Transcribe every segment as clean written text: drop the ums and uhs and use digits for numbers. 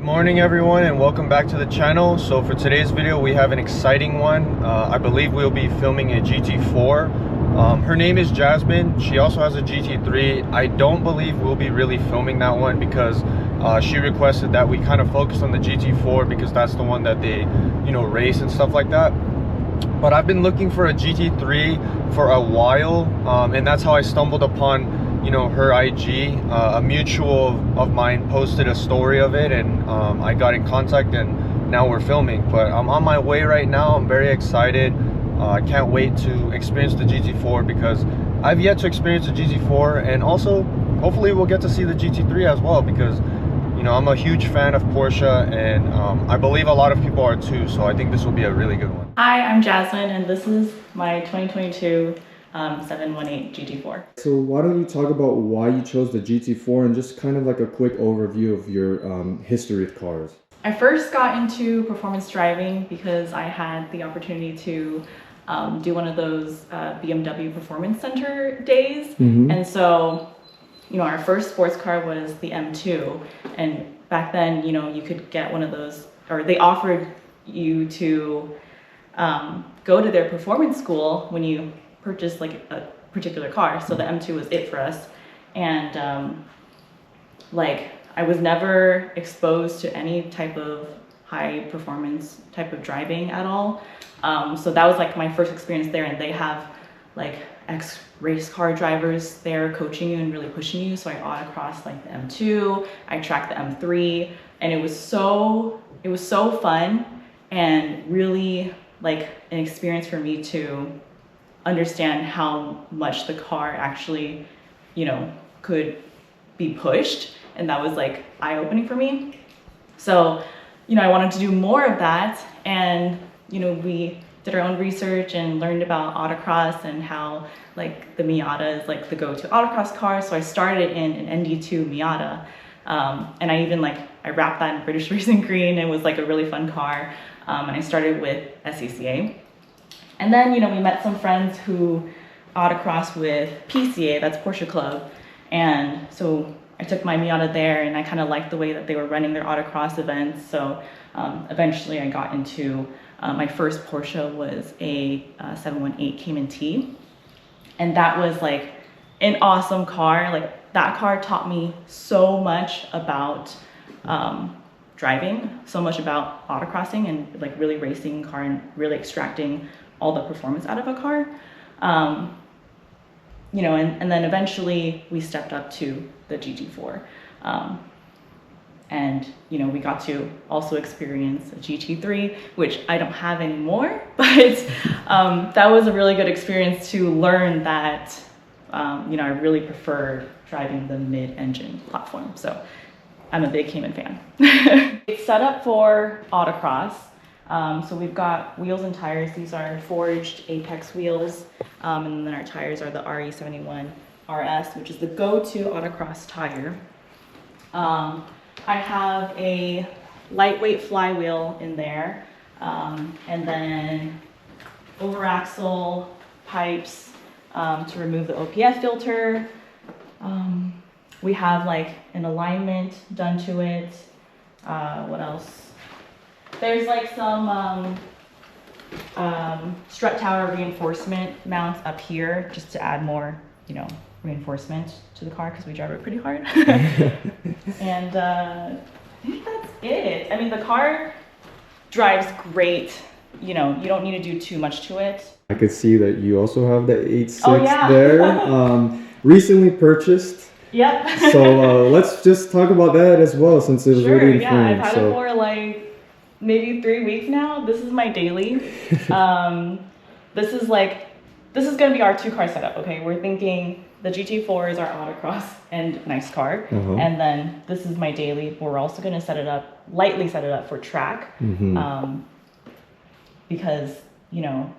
Good morning everyone and welcome back to the channel. So for today's video we have an exciting one. I believe we'll be filming a GT4. Her name is Jasmine. She also has a GT3. I don't believe we'll be really filming that one because she requested that we kind of focus on the GT4 because that's the one that they, you know, race and stuff like that. But I've been looking for a GT3 for a while, and that's how I stumbled upon, you know, her IG. A mutual of mine posted a story of it, and I got in contact, and now we're filming. But I'm on my way right now. I'm very excited. I can't wait to experience the GT4 because I've yet to experience the GT4, and also hopefully we'll get to see the GT3 as well because, you know, I'm a huge fan of Porsche, and I believe a lot of people are too, so I think this will be a really good one. Hi, I'm Jasmine, and this is my 2022 718 GT4. So why don't you talk about why you chose the GT4 and just kind of like a quick overview of your history with cars. I first got into performance driving because I had the opportunity to do one of those BMW Performance Center days. And so, you know, our first sports car was the M2, and back then, you know, you could get one of those, or they offered you to go to their performance school when you purchased like a particular car. So the M2 was it for us, and like I was never exposed to any type of high performance type of driving at all. So that was like my first experience there, and they have like ex-race car drivers there coaching you and really pushing you. So I autocrossed like the M2, I tracked the M3, and it was so fun and really like an experience for me to understand how much the car actually, you know, could be pushed. And that was like eye-opening for me. So, you know, I wanted to do more of that, and, you know, we did our own research and learned about autocross and how like the Miata is like the go-to autocross car. So I started in an ND2 Miata, and I even I wrapped that in British Racing Green. It was like a really fun car, and I started with SCCA. And then, you know, we met some friends who autocross with PCA, that's Porsche Club, and so I took my Miata there, and I kind of liked the way that they were running their autocross events. So eventually I got into my first Porsche was a 718 Cayman T, and that was like an awesome car. Like that car taught me so much about driving, so much about autocrossing and like really racing a car and really extracting all the performance out of a car. You know, and then eventually we stepped up to the GT4. And, you know, we got to also experience a GT3, which I don't have anymore, but that was a really good experience to learn that, you know, I really prefer driving the mid-engine platform. So I'm a big Cayman fan. It's set up for autocross. So we've got wheels and tires. These are forged Apex wheels. And then our tires are the RE71 RS, which is the go-to autocross tire. I have a lightweight flywheel in there, and then over axle pipes to remove the OPF filter. We have like an alignment done to it. What else? There's like some strut tower reinforcement mounts up here just to add more, you know, reinforcement to the car because we drive it pretty hard. And I think that's it. I mean, the car drives great. You know, you don't need to do too much to it. I could see that you also have the 8.6 Oh, yeah. there. Recently purchased. Yep. So let's just talk about that as well, since it was already in frame. I've had it for like maybe 3 weeks now. This is my daily. This is gonna be our 2-car setup. Okay, we're thinking the GT4 is our autocross and nice car, and then this is my daily. We're also gonna lightly set it up for track, because, you know,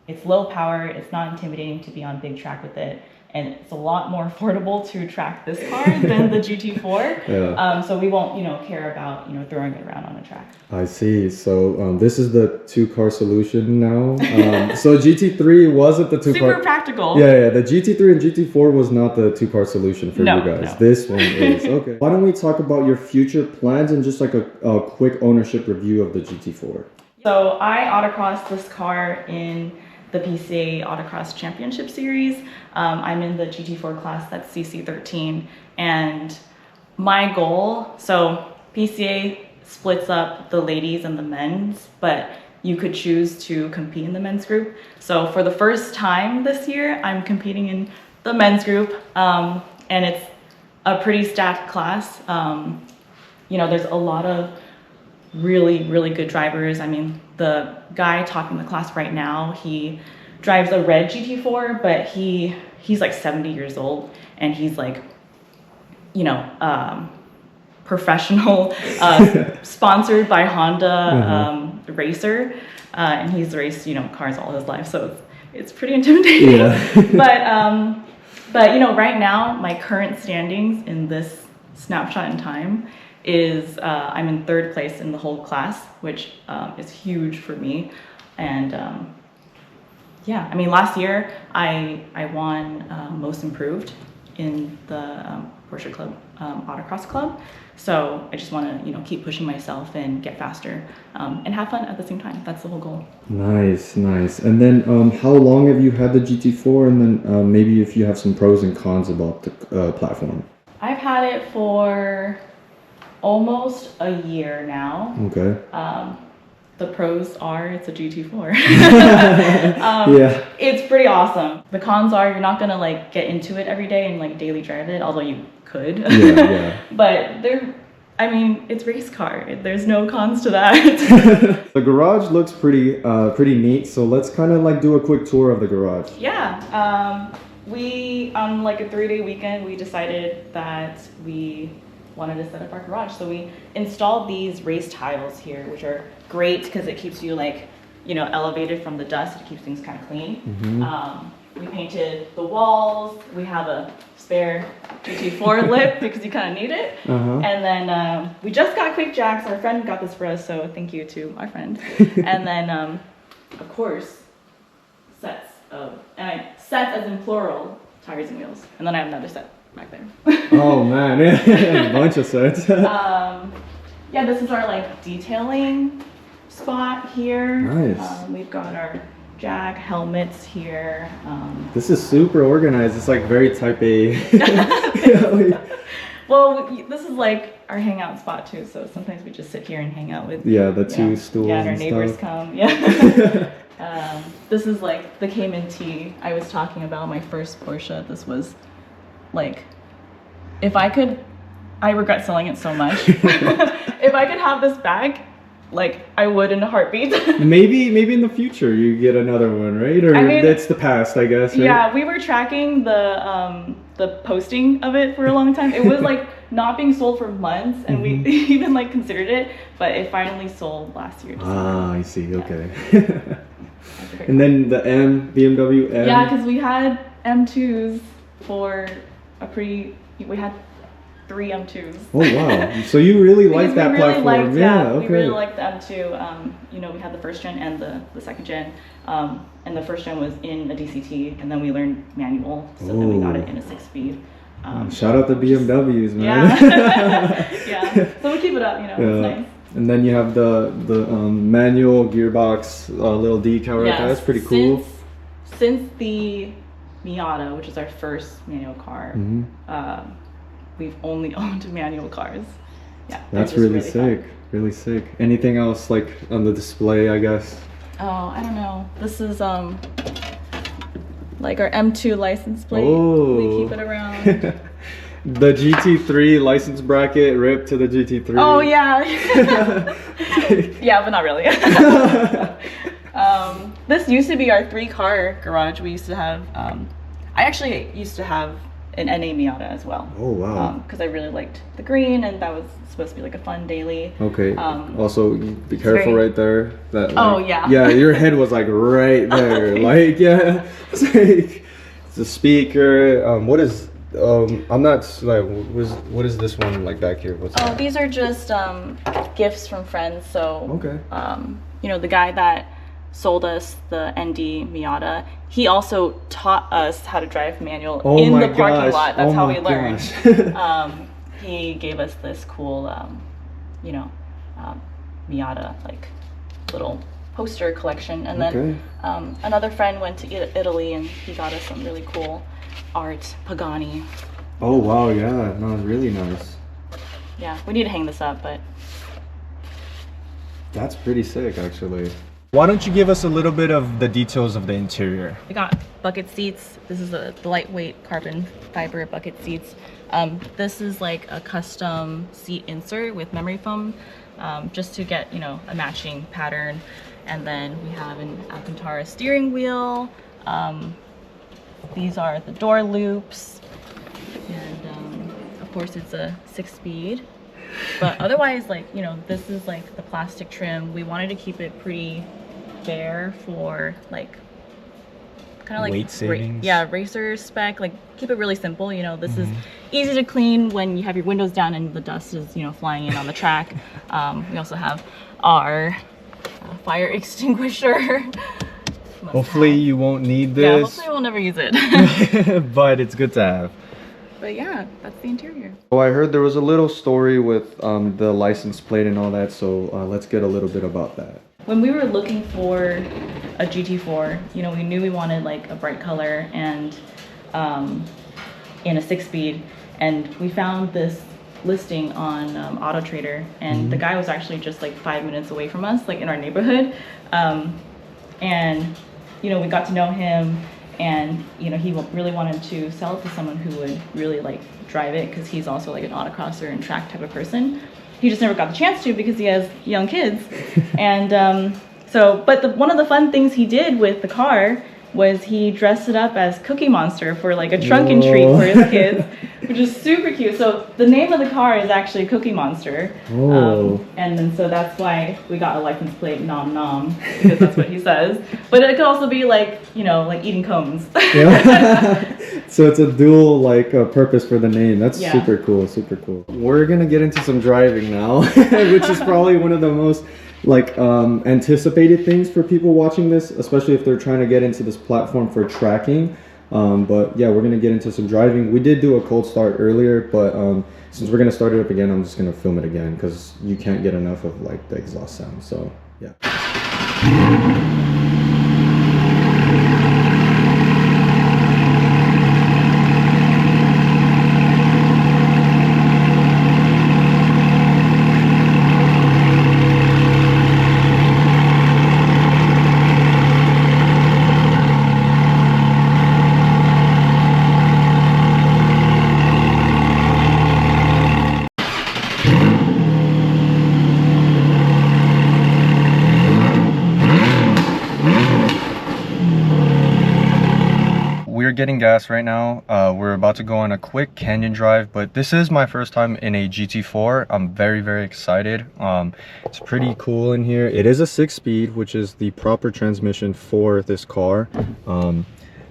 it's low power. It's not intimidating to be on big track with it, and it's a lot more affordable to track this car than the GT4. Yeah. So we won't, care about, throwing it around on a track. I see. So this is the two-car solution now. So GT3 wasn't the two-car. Super practical. Yeah, the GT3 and GT4 was not the two-car solution for you guys. No. This one is. Okay. Why don't we talk about your future plans and just like a quick ownership review of the GT4? So I autocrossed this car in the PCA Autocross Championship Series. I'm in the GT4 class, that's CC13. And my goal, so PCA splits up the ladies and the men's, but you could choose to compete in the men's group. So for the first time this year, I'm competing in the men's group, and it's a pretty stacked class. There's a lot of really, really good drivers. I mean, the guy topping the class right now, he drives a red GT4, but he's like 70 years old, and he's like, professional, sponsored by Honda racer, and he's raced, cars all his life, so it's pretty intimidating. Yeah. But right now, my current standings in this snapshot in time is I'm in 3rd place in the whole class, which is huge for me. And yeah, I mean, last year I won most improved in the Porsche Club Autocross Club. So I just want to keep pushing myself and get faster and have fun at the same time. That's the whole goal. Nice. And then how long have you had the GT4, and then maybe if you have some pros and cons about the platform? I've had it for almost a year now. Okay. The pros are it's a GT4. Yeah. It's pretty awesome. The cons are you're not gonna get into it every day and daily drive it, although you could. Yeah. But it's race car. There's no cons to that. The garage looks pretty neat. So let's kind of do a quick tour of the garage. Yeah. We on a 3-day weekend we decided that we wanted to set up our garage. So we installed these race tiles here, which are great because it keeps you elevated from the dust. It keeps things kind of clean. Mm-hmm. We painted the walls. We have a spare GT4 lip because you kind of need it. Uh-huh. And then we just got quick jacks. Our friend got this for us, so thank you to our friend. And then, of course, sets as in plural, tires and wheels. And then I have another set back there. Oh man, a bunch of sets. Yeah, this is our detailing spot here. Nice. We've got our Jag helmets here. This is super organized. It's very type A. Well, this is our hangout spot too. So sometimes we just sit here and hang out with the two stools. Yeah, and our neighbors stuff. come. Yeah. This is the Cayman T I was talking about. My first Porsche. This was if I could, I regret selling it so much. If I could have this back, I would in a heartbeat. maybe in the future you get another one, right? Or that's the past, I guess. Right? Yeah, we were tracking the posting of it for a long time. It was not being sold for months, and we even considered it, but it finally sold last year. I see. Yeah. Okay. And then the BMW M. Yeah, because we had M2s for we had 3 M2s. Oh wow! So you really like that platform? We really liked the M2. We had the 1st gen and the 2nd gen, and the 1st gen was in a DCT, and then we learned manual, so then we got it in a 6-speed. Shout out the BMWs, man! Yeah, yeah. So we keep it up, It's nice. And then you have the manual gearbox, little decal right there. That's pretty cool. Since the Miata, which is our first manual car, we've only owned manual cars. Yeah, that's really sick. Fun. Really sick. Anything else on the display, I guess? Oh, I don't know. This is our M2 license plate. Oh. We keep it around. The GT3 license bracket ripped to the GT3. Oh yeah. Yeah, but not really. This used to be our 3-car garage. We used to have. I actually used to have an NA Miata as well. Oh wow. Because I really liked the green, and that was supposed to be a fun daily. Okay. Also, be careful right there. That. Oh yeah. Yeah, your head was right there. Yeah. It's the speaker. What is I'm not like what is this one like back here? What's that? These are just gifts from friends. So Okay. you know, the guy that sold us the ND Miata, he also taught us how to drive manual in the parking lot. That's how we learned. He gave us this cool you know, Miata like little poster collection, and then another friend went to Italy and he got us some really cool art Pagani. Oh wow, yeah, no, really nice. Yeah, we need to hang this up, but That's pretty sick, actually. Why don't you give us a little bit of the details of the interior? we got bucket seats. This is the lightweight carbon fiber bucket seats. This is like a custom seat insert with memory foam, just to get, you know, a matching pattern. And then we have an Alcantara steering wheel. These are the door loops, and of course it's a 6-speed. But otherwise, like, you know, this is like the plastic trim. We wanted to keep it pretty bare for like kind of like weight savings. Yeah, racer spec. Like, keep it really simple. You know, this is easy to clean when you have your windows down and the dust is, you know, flying in on the track. We also have our fire extinguisher. Hopefully you won't need Yeah, this. hopefully we'll never use it. But it's good to have. But yeah, that's the interior. Oh, I heard there was a little story with the license plate and all that, so let's get a little bit about that. When we were looking for a GT4, you know, we knew we wanted like a bright color and in a 6-speed, and we found this listing on Auto Trader, and the guy was actually just like 5 minutes away from us, like in our neighborhood. And you know, we got to know him, and you know, he really wanted to sell it to someone who would really like drive it, because he's also like an autocrosser and track type of person. He just never got the chance to because he has young kids. And but one of the fun things he did with the car was he dressed it up as Cookie Monster for like a trunk and treat for his kids, which is super cute. So the name of the car is actually Cookie Monster. And then so that's why we got a license plate Nom Nom, because that's what he says. But it could also be like, you know, like eating cones. So it's a dual like purpose for the name. That's super cool, super cool. We're gonna get into some driving now, which is probably one of the most like anticipated things for people watching this, especially if they're trying to get into this platform for tracking. But yeah, we're gonna get into some driving. We did do a cold start earlier, but since we're gonna start it up again, I'm just gonna film it again because you can't get enough of like the exhaust sound. So yeah. Getting gas right now. We're about to go on a quick canyon drive, but this is my first time in a GT4. I'm very excited. It's pretty cool in here. It is a 6-speed, which is the proper transmission for this car.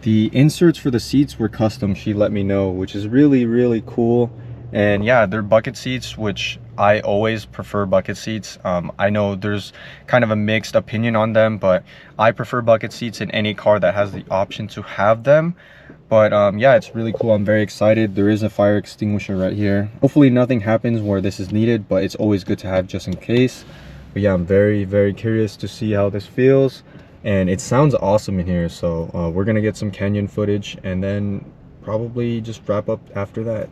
The inserts for the seats were custom, she let me know, which is really cool. And yeah, they're bucket seats, which I always prefer bucket seats. I know there's kind of a mixed opinion on them, but I prefer bucket seats in any car that has the option to have them. But yeah, it's really cool. I'm very excited. There is a fire extinguisher right here. Hopefully nothing happens where this is needed, but it's always good to have just in case. But yeah, I'm very curious to see how this feels. And it sounds awesome in here. So we're gonna get some canyon footage and then probably just wrap up after that.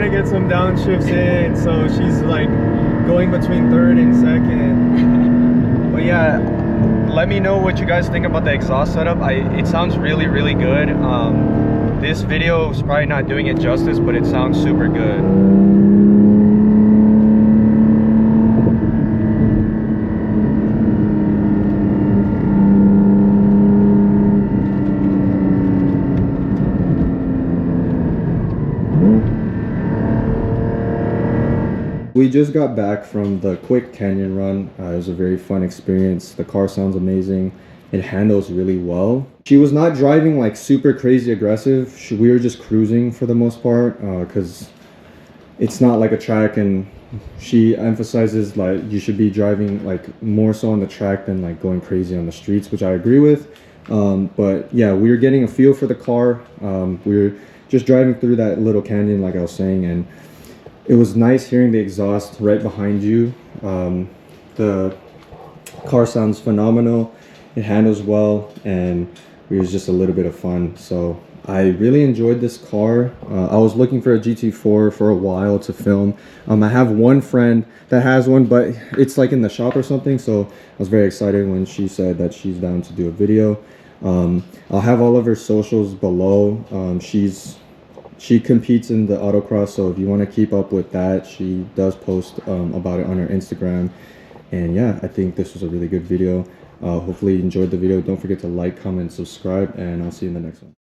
to get some downshifts in, so she's like going between third and second. But yeah, let me know what you guys think about the exhaust setup. It sounds really, really good. This video is probably not doing it justice, but it sounds super good. We just got back from the quick canyon run. It was a very fun experience. The car sounds amazing. It handles really well. She was not driving like super crazy aggressive. We were just cruising for the most part because it's not like a track, and she emphasizes like you should be driving like more so on the track than like going crazy on the streets, which I agree with. But yeah, we were getting a feel for the car. We were just driving through that little canyon like I was saying, and it was nice hearing the exhaust right behind you. The car sounds phenomenal. It handles well, and it was just a little bit of fun. So I really enjoyed this car. I was looking for a GT4 for a while to film. I have one friend that has one, but it's like in the shop or something. So I was very excited when she said that she's down to do a video. I'll have all of her socials below. She competes in the autocross, so if you want to keep up with that, she does post about it on her Instagram. And yeah, I think this was a really good video. Hopefully you enjoyed the video. Don't forget to like, comment, subscribe, and I'll see you in the next one.